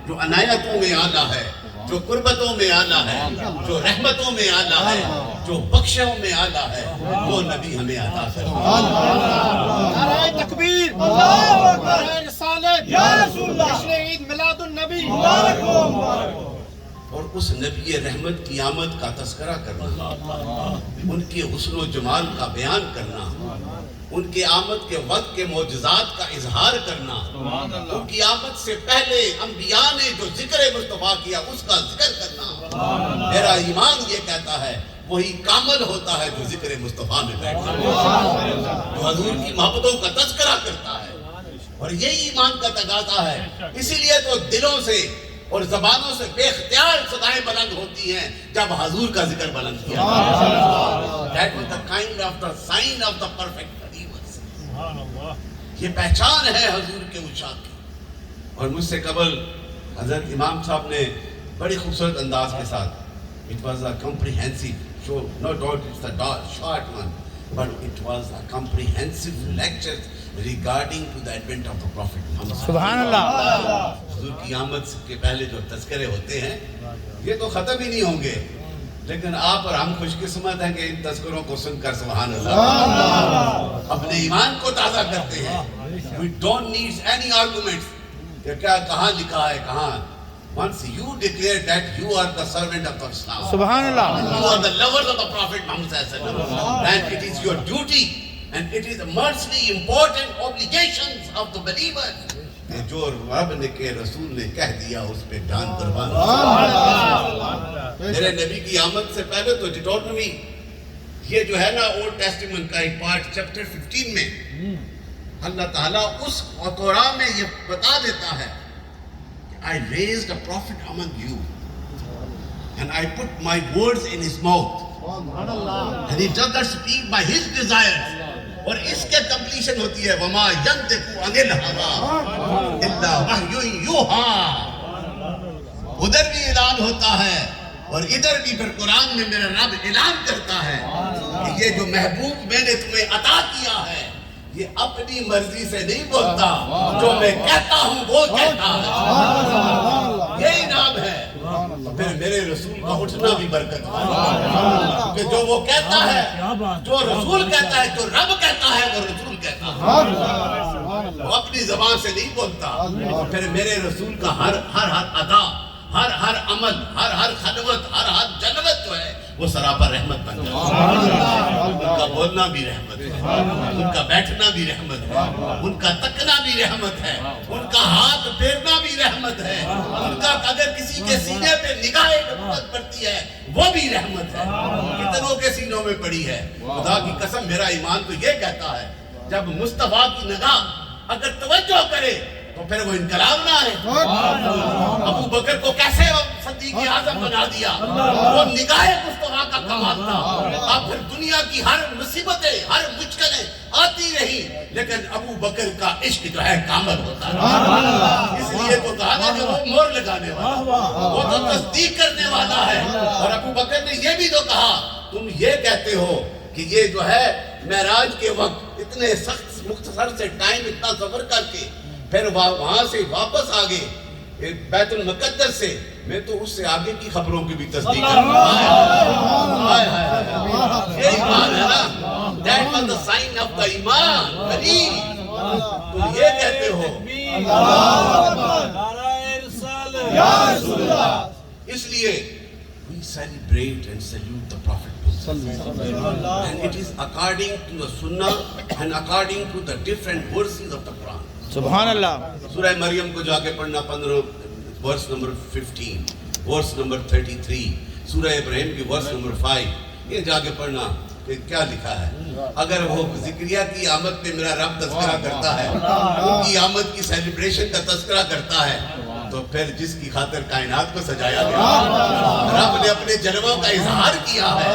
جو عنایتوں میں اعلیٰ ہے، جو قربتوں میں اعلیٰ ہے، جو رحمتوں میں اعلیٰ ہے، جو بخشوں میں اعلیٰ ہے، وہ نبی ہمیں عطا فرمائے۔ نعرہ تکبیر، نعرہ رسالت، یا رسول اللہ، جشن عید میلاد النبی، اور اس نبی رحمت کی آمد کا تذکرہ کرنا، ان کے حسن و جمال کا بیان کرنا، ان کے آمد کے وقت کے معجزات کا اظہار کرنا، ان کی آمد سے پہلے انبیاء نے جو ذکر مصطفیٰ کیا اس کا ذکر کرنا، میرا ایمان یہ کہتا ہے وہی کامل ہوتا ہے جو ذکر مصطفیٰ میں بیٹھتا ہے، جو حضور کی محبتوں کا تذکرہ کرتا ہے، اور یہی ایمان کا تقاضا ہے۔ اسی لیے تو دلوں سے اور زبانوں سے بے اختیار صدائیں بلند ہوتی ہیں جب حضور کا ذکر بلند کیا جاتا ہے۔ That was the kind of the sign of the perfect believers۔ یہ پہچان ہے حضور کے مشاق کی۔ اور مجھ سے قبل حضرت امام صاحب نے بڑی خوبصورت انداز کے ساتھ it was a comprehensive show, no doubt it's a short one, but it was a comprehensive lecture regarding to the advent of the Prophet Muhammad۔ سبحان اللہ۔ حضور کی آمد کے پہلے جو تذکرے ہوتے ہیں یہ تو ختم ہی نہیں ہوں گے، لیکن آپ اور ہم خوش قسمت ہیں کہ ان تذکروں کو سن کر سبحان اللہ اپنے ایمان کو تازہ کرتے ہیں۔ We don't need any arguments کہ کیا کہاں لکھا ہے کہاں۔ Once you declare that you are the servant of Islam, سبحان اللہ، you are the lovers of the Prophet Muhammad sallallahu alaihi wasallam, and it is your duty and it is the mostly important obligations of the believers کہ جو رب نے کہ رسول نے کہہ دیا اس پہ جان قربان۔ میرے نبی کی آمد سے پہلے تو ڈیٹورنمی یہ جو ہے نا اولڈ ٹیسٹیمنٹ کا ایک پارٹ چیپٹر 15 میں اللہ تعالیٰ اس تورات میں یہ بتا دیتا ہے I raised a prophet among you and I put my words in his mouth and he does not speak by his desires۔ اور اس کے کمپلیشن ہوتی ہے وما ينطق عن الهوى الا وحی یوحی۔ ادھر بھی اعلان ہوتا ہے اور ادھر بھی پھر قرآن میں میرا رب اعلان کرتا ہے کہ یہ جو محبوب میں نے تمہیں عطا کیا ہے یہ اپنی مرضی سے نہیں بولتا، جو میں کہتا ہوں وہ کہتا ہے، یہی نام ہے۔ پھر میرے رسول کا اٹھنا بھی برکت ہے کہ جو وہ کہتا ہے، جو رسول کہتا ہے، جو رب کہتا ہے وہ رسول کہتا ہے، وہ اپنی زبان سے نہیں بولتا۔ پھر میرے رسول کا ہر ادا، ہر عمل، ہر خلوت، ہر جلوت جو ہے وہ سراپا رحمت بن جاتا ہے۔ ان کا بولنا بھی رحمت ہے، ان کا بیٹھنا بھی رحمت ہے، ان کا تکنا بھی رحمت ہے، ان کا ہاتھ پھیرنا بھی رحمت ہے، ان کا اگر کسی کے سینے پہ نگاہ نبوت پڑتی ہے وہ بھی رحمت ہے۔ کتنوں کے سینوں میں پڑی ہے؟ خدا کی قسم میرا ایمان تو یہ کہتا ہے جب مصطفیٰ کی نگاہ اگر توجہ کرے تو پھر وہ انقلاب نہ ہے۔ ابو بکر کو کیسے صدیق اعظم بنا دیا؟ وہ نگاہ مصطفیٰ کا کمال تھا۔ اب پھر دنیا کی ہر مصیبتیں، ہر مشکلیں آتی رہی لیکن ابو بکر کا عشق جو ہے کامل ہوتا ہے۔ اس لیے تو کہا نا کہ وہ مہر لگانے والا، وہ تو تصدیق کرنے والا ہے۔ اور ابو بکر نے یہ بھی تو کہا تم یہ کہتے ہو کہ یہ جو ہے معراج کے وقت اتنے سخت مختصر سے ٹائم اتنا سفر کر کے پھر وہاں سے واپس آگے بیت المقدس سے، میں تو اس سے آگے کی خبروں کی بھی تصدیق کرتا ہوں۔ یہ ایمان ہے نا، that was the sign of the ایمان۔ تم یہ کہتے ہو اس لیے we celebrate and salute the Prophet and it is according to the Sunnah and according to the different verses of the Quran۔ سبحان اللہ۔ سورہ مریم کو جا کے پڑھنا 15 ورس نمبر 15، ورس نمبر 33، سورہ ابراہیم کی ورس نمبر 5، یہ جا کے پڑھنا کہ کیا لکھا ہے۔ اگر وہ ذکریہ کی آمد پہ میرا رب تذکرہ کرتا ہے، ان کی آمد کی سیلیبریشن کا تذکرہ کرتا ہے، تو پھر جس کی خاطر کائنات کو سجایا گیا، رب نے اپنے جلووں کا اظہار کیا ہے،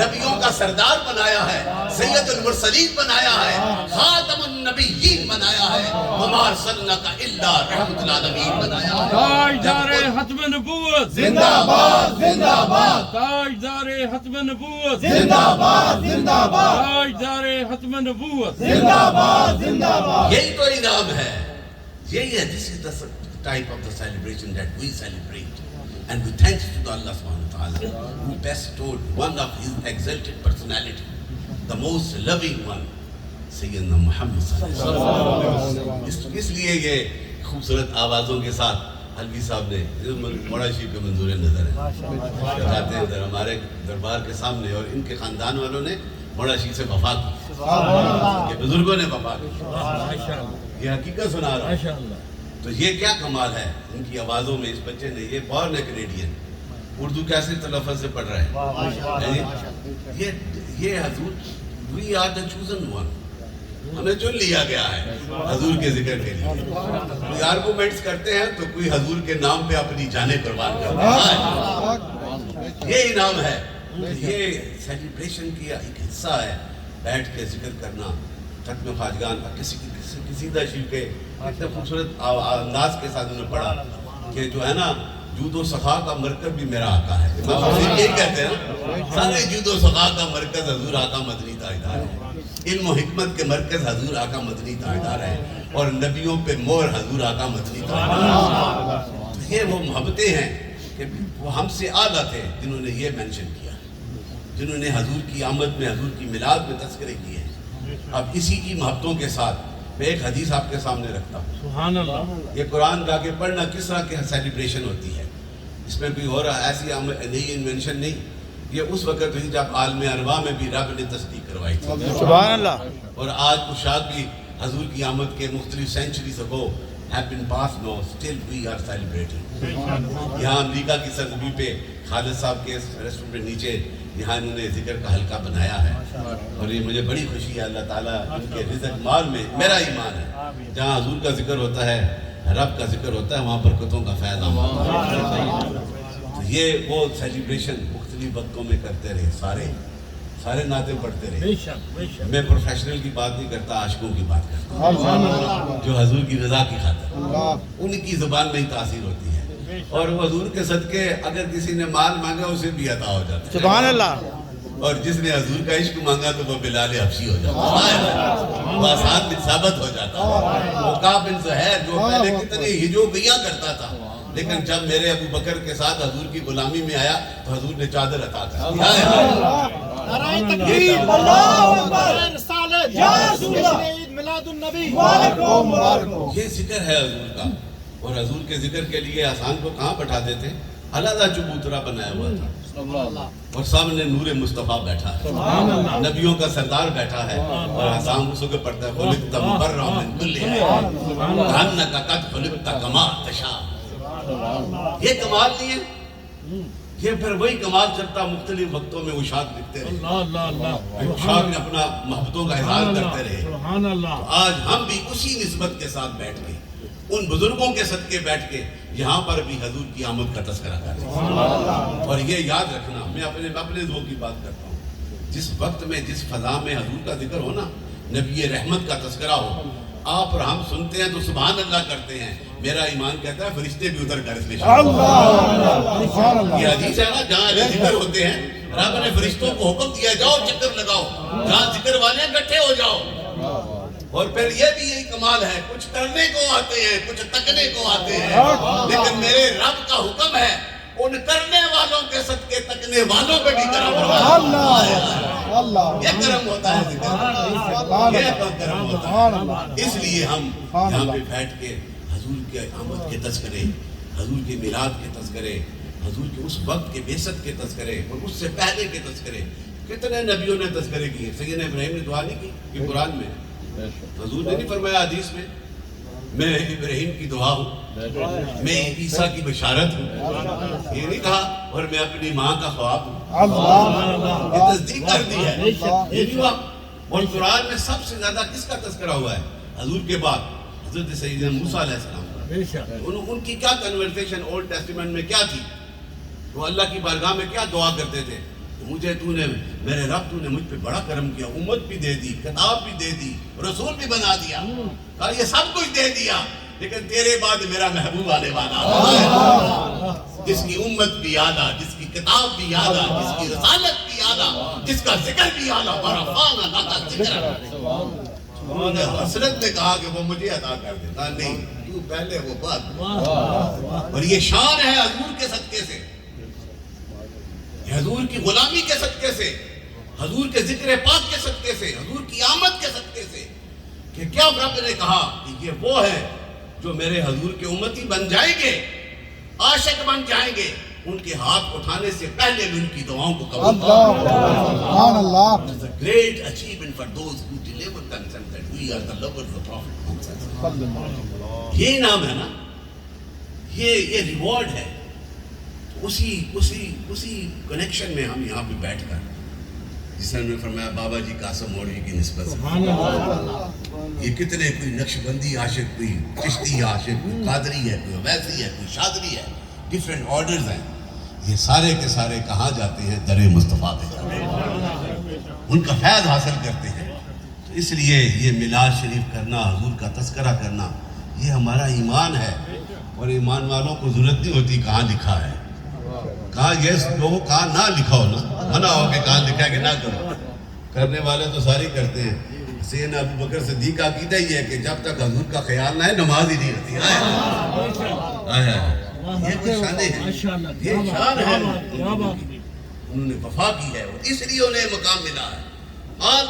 نبیوں کا سردار بنایا ہے، سید المرسلین بنایا ہے، خاتم النبیین بنایا ہے، وما ارسلناک الا رحمۃ للعالمین بنایا ہے۔ تاجدار ختم نبوت زندہ باد، زندہ باد، تاجدار ختم نبوت زندہ باد، زندہ باد، تاجدار ختم نبوت زندہ باد، زندہ باد۔ یہی تو انعام ہے، یہی ہے، this is the type of the celebration that we celebrate. And we thanks to the Allah subhanahu wa ta'ala who bestowed one of his exalted personality, the most loving one, Sayyidina Muhammad sallallahu alaihi wasallam. اس لیے یہ خوبصورت آوازوں کے ساتھ حلوی صاحب نے موڑا شریف کے منظور نظر ہے چاہتے ہیں ادھر ہمارے دربار کے سامنے، اور ان کے خاندان والوں نے موڑا شریف سے وفا کی، یہ بزرگوں نے وفا کی، یہ حقیقت سنا رہا ہوں۔ تو یہ کیا کمال ہے ان کی آوازوں میں، اس بچے نے، یہ بورن ہے کینیڈین، اردو کیسے تلفظ سے پڑھ رہا ہے، یہ حضور we are the chosen one, ہمیں چن لیا گیا ہے حضور کے ذکر کے لیے۔ کوئی آرگومنٹس کرتے ہیں تو کوئی حضور کے نام پہ اپنی جانیں قربان کرتا ہے، یہ انعام ہے۔ یہ سیلیبریشن کی ایک حصہ ہے، بیٹھ کے ذکر کرنا، ختم خواجگان کسی قصیدہ شریف کے اتنے خوبصورت انداز کے ساتھ انہوں نے پڑھا کہ جو ہے نا جود و سخا کا مرکز بھی میرا آقا ہے، یہی کہتے ہیں نا، سارے جود و سخا کا مرکز حضور آقا مدنی تاجدار ہے، علم و حکمت کے مرکز حضور آقا مدنی تاجدار ہے، اور نبیوں پہ مہر حضور آقا مدنی تاجدار ہے۔ یہ وہ محبتیں ہیں کہ وہ ہم سے اعلیٰ تھے جنہوں نے یہ مینشن کیا، جنہوں نے حضور کی آمد میں، حضور کی میلاد میں تذکرے کیے ہیں۔ اب اسی کی محبتوں کے ساتھ میں ایک حدیث آپ کے سامنے رکھتا ہوں۔ سبحان اللہ۔ یہ قرآن جا کے پڑھنا کس طرح کی سیلیبریشن ہوتی ہے، اس میں کوئی اور ایسی نئی انوینشن نہیں، یہ اس وقت ہوئی جب عالم ارواح میں بھی رب نے تصدیق کروائی تھی، سبحان اللہ۔ اور آج کشاد بھی حضور کی آمد کے مختلف centuries ago have been passed now, still we are celebrating۔ یہاں امریکہ کی سرزمین پہ خالد صاحب کے ریسٹورنٹ پہ نیچے یہاں انہوں نے ذکر کا حلقہ بنایا ہے، اور یہ مجھے بڑی خوشی ہے، اللہ تعالیٰ ان کے رزق مال میں، میرا ایمان ہے جہاں حضور کا ذکر ہوتا ہے، رب کا ذکر ہوتا ہے، وہاں برکتوں کا فیض آتا ہے۔ یہ وہ سیلیبریشن مختلف وقتوں میں کرتے رہے، سارے نعتیں پڑھتے رہے۔ میں پروفیشنل کی بات نہیں کرتا، عاشقوں کی بات کرتا ہوں جو حضور کی رضا کی خاطر، ان کی زبان میں ہی تاثیر ہوتی ہے، اور وہ حضور کے صدقے اگر کسی نے مال مانگا اسے بھی عطا ہو جاتا ہے، سبحان اللہ۔ اور جس نے حضور کا عشق مانگا تو وہ بلال حبشی ہو جاتا ہے، وہ آسان بن ثابت ہو جاتا ہے۔ وہ کعب بن زہیر جو پہلے کتنی ہجو گیا کرتا تھا، لیکن جب میرے ابو بکر کے ساتھ حضور کی غلامی میں آیا تو حضور نے چادر عطا کر دی۔ نعرہ تکبیر، اللہ اکبر، رسالت، یا رسول اللہ، عید میلاد النبی، یہ ذکر ہے حضور کا، اور حضور کے ذکر کے لیے آسان کو کہاں بٹھاتے تھے؟ علیحدہ چبوترا بنایا ہوا تھا، اور سامنے نور مصطفیٰ بیٹھا ہے، نبیوں کا سردار بیٹھا ہے، اور حسام اس کو پڑھتا ہے خلقت مبرأ من کل عیب کأنک قد خلقت کما تشاء۔ یہ کمال نہیں ہے، یہ پھر وہی کمال چلتا مختلف وقتوں میں اشاق لکھتے رہے، اشاق نے اپنا محبتوں کا اظہار کرتے رہے۔ تو آج ہم بھی اسی نسبت کے ساتھ بیٹھ کے، ان بزرگوں کے صدقے بیٹھ کے یہاں پر بھی حضور کی آمد کا تذکرہ کرتے ہیں، اور یہ یاد رکھنا، میں اپنے ذوق کی بات کرتا ہوں، جس وقت میں جس فضا میں حضور کا ذکر ہو نا، نبی رحمت کا تذکرہ ہو، آپ اور ہم سنتے ہیں تو سبحان اللہ کرتے ہیں، میرا ایمان کہتا ہے فرشتے بھی ادھر کر اس لیے یہ حدیث ہے نا، جہاں ذکر ہوتے ہیں رب نے فرشتوں کو حکم دیا جاؤ چکر لگاؤ، جہاں ذکر والے اکٹھے ہو جاؤ۔ اور پھر یہ بھی یہی کمال ہے، کچھ کرنے کو آتے ہیں، کچھ تکنے کو آتے ہیں، لیکن میرے رب کا حکم ہے ان کرنے والوں کے صدقے تکنے والوں پہ بھی کرم ہوتا ہے۔ یہ کرم ہوتا ہے ذکر، یہ کرم ہوتا ہے۔ اس لیے ہم یہاں پہ بیٹھ کے حضور کے آمد کے تذکرے، حضور کے میلاد کے تذکرے، حضور کے اس وقت کے بعثت کے تذکرے، اور اس سے پہلے کے تذکرے، کتنے نبیوں نے تذکرے کیے۔ سیدنا ابراہیم نے دعا نہیں کی کہ قرآن میں حضور نے نہیں فرمایا حدیث میں، میں ابراہیم کی دعا ہوں، میں عیسیٰ کی بشارت ہوں، یہ نہیں کہا اور میں اپنی ماں کا خواب ہوں، یہ تصدیق کر دی ہے، یہ نہیں ہوا۔ اور قرآن میں سب سے زیادہ کس کا تذکرہ ہوا ہے حضور کے بعد؟ حضرت سیدنا موسیٰ علیہ السلام کا۔ ان کی کیا کنورسیشن اولڈ ٹیسٹیمنٹ میں کیا تھی؟ وہ اللہ کی بارگاہ میں کیا دعا کرتے تھے؟ مجھے تو نے، میرے رب تو نے مجھ پہ بڑا کرم کیا، امت بھی دے دی، کتاب بھی دے دی، رسول بھی بنا دیا، کہا یہ سب کچھ دے دیا، لیکن تیرے بعد میرا محبوب آنے والا، جس کی امت بھی یاد آ، جس کی کتاب بھی یاد آ، جس کی رسالت بھی یاد آ، جس کا ذکر بھی یاد آ، ورفعنا لک ذکرک۔ انہوں نے حسرت میں کہا کہ وہ مجھے عطا کر دیتا، نہیں، تو پہلے وہ بعد. اور یہ شان ہے حضور کے صدقے سے, حضور کی غلامی کے صدقے سے, حضور کے ذکر پاک کے صدقے سے, حضور کی آمد کے صدقے سے, کہ کیا رب نے کہا کہ یہ وہ ہے جو میرے حضور کے امتی بن جائیں گے, عاشق بن جائیں گے, ان کے ہاتھ اٹھانے سے پہلے بھی ان کی دعاؤں کو قبول کریں. It's a great achievement for those who deliver consent that we are the lovers of Prophet Muhammad. یہ نام ہے نا, یہ ریوارڈ ہے. اسی کنیکشن میں ہم یہاں پہ بیٹھ کر, جس نے فرمایا بابا جی قاسم موڑی کی نسبت سے, یہ کتنے, کوئی نقش بندی عاشق, کوئی چشتی عاشق, کوئی قادری ہے, کوئی ویسی ہے, کوئی شادری ہے, ڈفرینٹ آرڈرز ہیں. یہ سارے کے سارے کہاں جاتے ہیں؟ در مصطفیٰ پہ جاتے ہیں, ان کا فیض حاصل کرتے ہیں. تو اس لیے یہ میلاد شریف کرنا, حضور کا تذکرہ کرنا, یہ ہمارا ایمان ہے. اور ایمان والوں کو ضرورت نہیں ہوتی کہاں لکھا ہے, کہاں یہ لوگوں کہاں نہ لکھا ہو نا, منع ہو کہ کہاں لکھا ہے کہ نہ کرو. کرنے والے تو ساری کرتے ہیں. سیدنا ابو بکر صدیق کا عقیدہ ہی ہے کہ جب تک حضور کا خیال نہ ہے نماز ہی نہیں ہوتی. یہ کوئی شان ہے, یہ شان ہے, انہوں نے وفا کی ہے, اور اس لیے انہیں مقام ملا ہے. آج